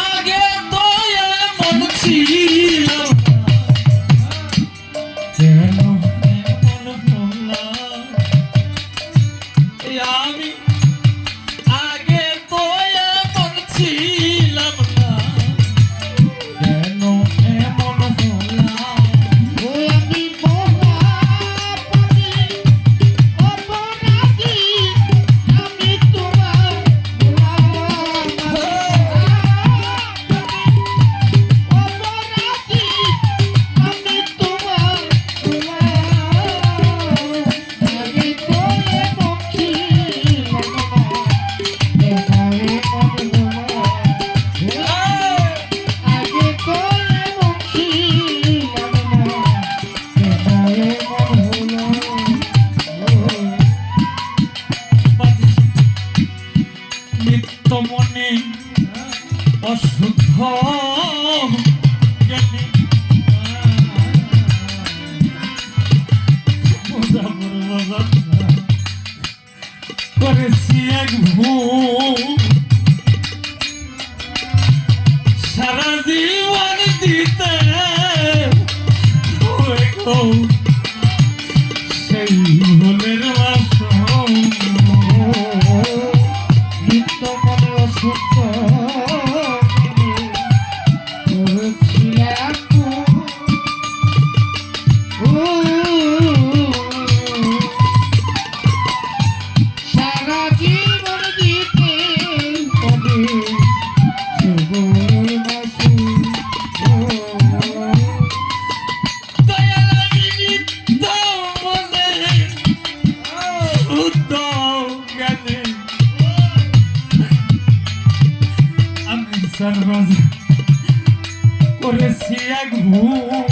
আগে তো এমন ছিল আমি আগে তো এমন ছিলাম না কেন এমন হলাম ওই আমি মহাপাপী অপরাধী আমি তোমার অপরাধী আমি তোমার আমি তো এমন ছিলাম না আগে তো এমন ছিলাম না এমন হলো নিত্য মনে অশুদ্ধ জ্ঞানে করেছি এক ভুল সারা জীবন দিতে হয়ে গো সেই ভুলের বাসন নিত্য মনে অসুস্থ করেছিলাম সারা জীবন দিতে হবে জীবনের মাসে দয়ালামি নিত্য মনে শুদ্ধ জ্ঞানে আমি সর্বজ করেছি এক ভুল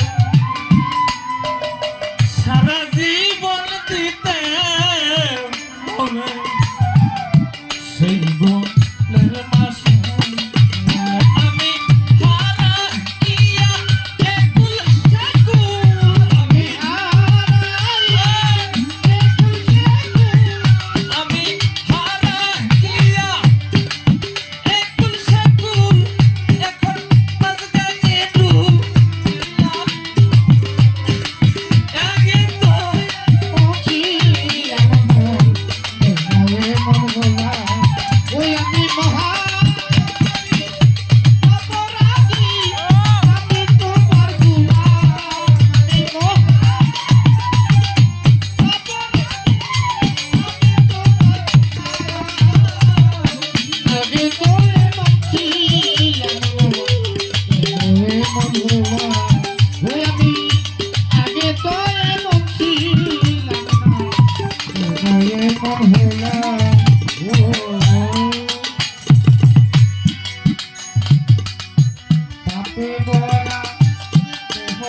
সারা জীবন দিতে হবে সেই ভুলের মাসুল আমি হারাইয়া একুল সেকুল আমি আমি হারাইয়া একুল সেকুল এখন মাঝখানে ডুবলাম আগে তো ওই আমি মহা অপরাধী আমি তোমার গোলাম আমি মহা আগে তো এমন ছিলাম এমন হলাম ওই আমি আগে তো এমন ছিলাম না এমন হলাম পাপে ভরা দেহ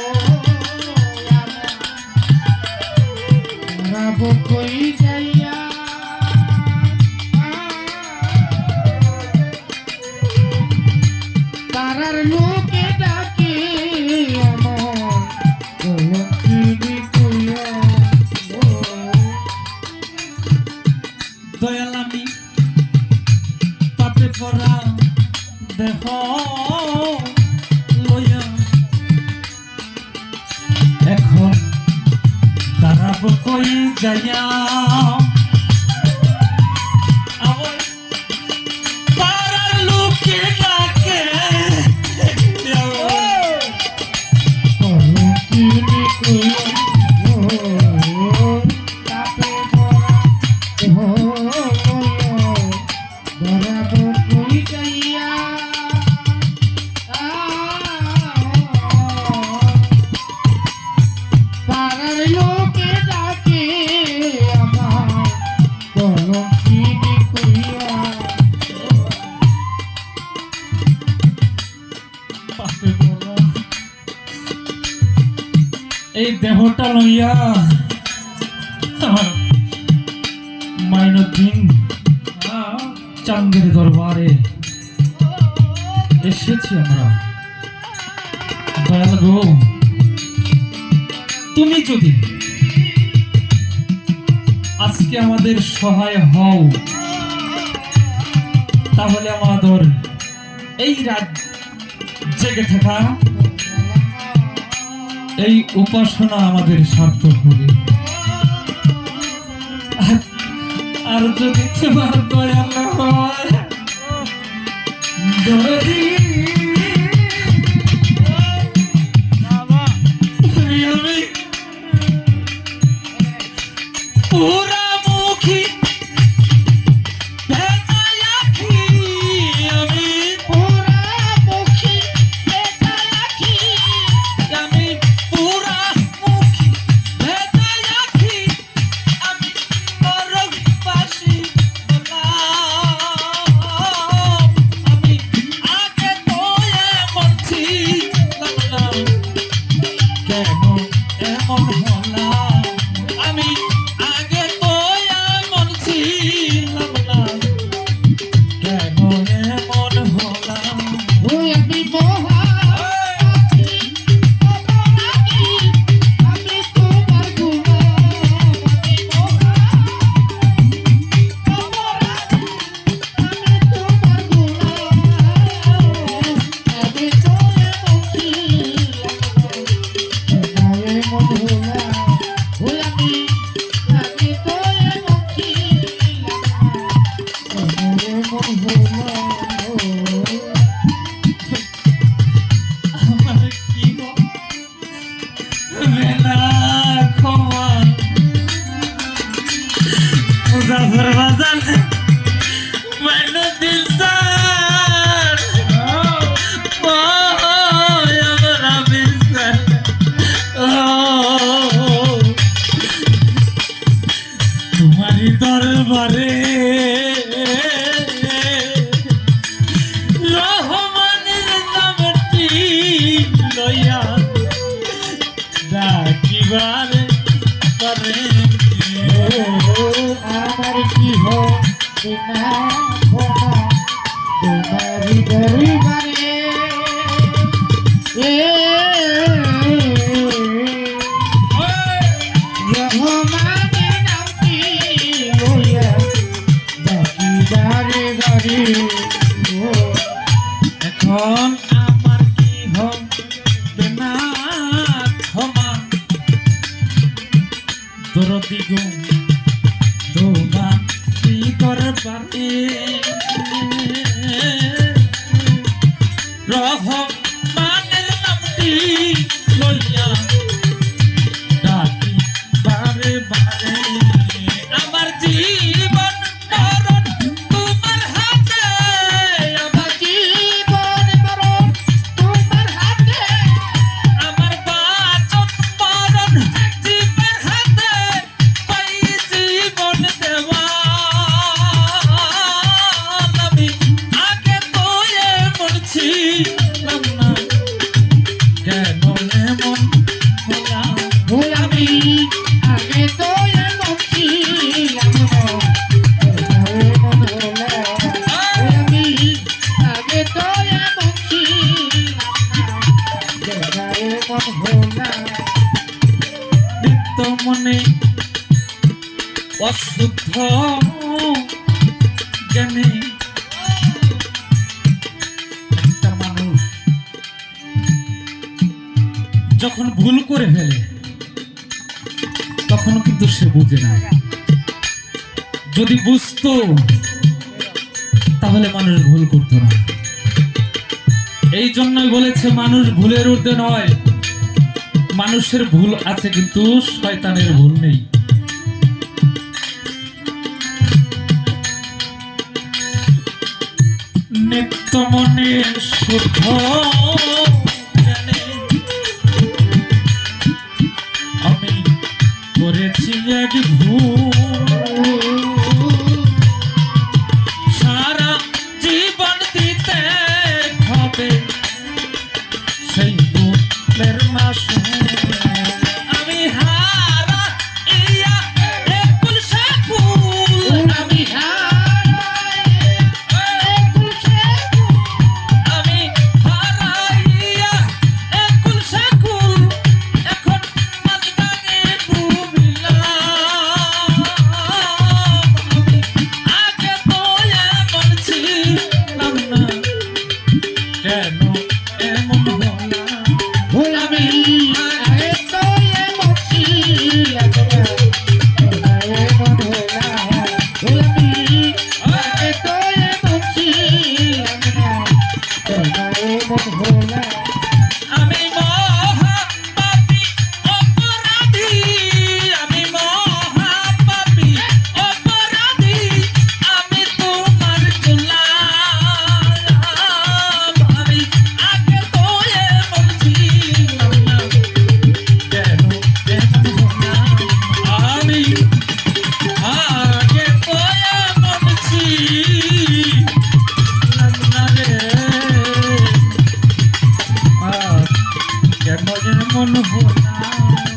আমার কই যাইয়া তারার লোকে ডাকে আমার কলঙ্কিনী কইয়া দয়ালামি পাপে পড়া দেহ লইয়া এখন দাঁড়াবো কই যাইয়া আমার পাড়ার লোকে ডাকে কলঙ্কিনী কইয়া পাপে ভরা দেহ ধরাবো কই যাইয়া পাড়ার লোকে ডাকে আমার কলঙ্কিনী কইয়া পাপে পড়া এই দেহটা লইয়া আমার মাইনুদ্দিন চান্দের দরবারে এসেছি আমরা। দয়াল গো, তুমি যদি আজকে আমাদের সহায় হও, তাহলে আমাদের এই রাত জেগে থাকা এই উপাসনা আমাদের সার্থক হবে। আর যদি তোমার দয়া না হয়, যদি আমি পুরামুখী দরবারে রহমানের নামটি লইয়া ডাকিবারে পারে আমার কি হবে না তোমারি দরবারে রহমানের নামটি লইয়া ডাকিবারে বারে এখন আমার কি হবে না ক্ষমা দরদি গো তোমার দরবারে রহমানের নামটি লইয়া ডাকি বারে বারে আমার জীবন মরণ তোমার হাতে আমার জীবন মরণ তোমার হাতে আমার বাঁচন মরণ জীবের হাতে পাই জীবন দেওয়া আমি আগে তো এমন ছিলাম না কেন এমন হলাম ওই আমি আগে তো এমন ছিলাম না এমন হলাম ওই আমি আগে তো এমন ছিলাম না এমন হলাম নিত্য মনে অশুদ্ধ জ্ঞানে একটা মানুষ যখন ভুল করে ফেলে তখন কিন্তু সে বুঝে না। যদি বুঝতো তাহলে মানুষ ভুল করতো না। এই জন্যই বলেছে মানুষ ভুলের ঊর্ধ্বে নয়, মানুষের ভুল আছে কিন্তু শয়তানের ভুল নেই। নিত্য মনে শুদ্ধ জ্ঞানে আমি করেছি এক ভুল, সারা জীবন দিতে হবে সেই ভুলের মাসুল। আমি হারা ইয়া একুল সাকুল আমি আমি হারাইয়া একুল সাকুল এখন মাঝখানে ডুবিলাম। মন ভোলা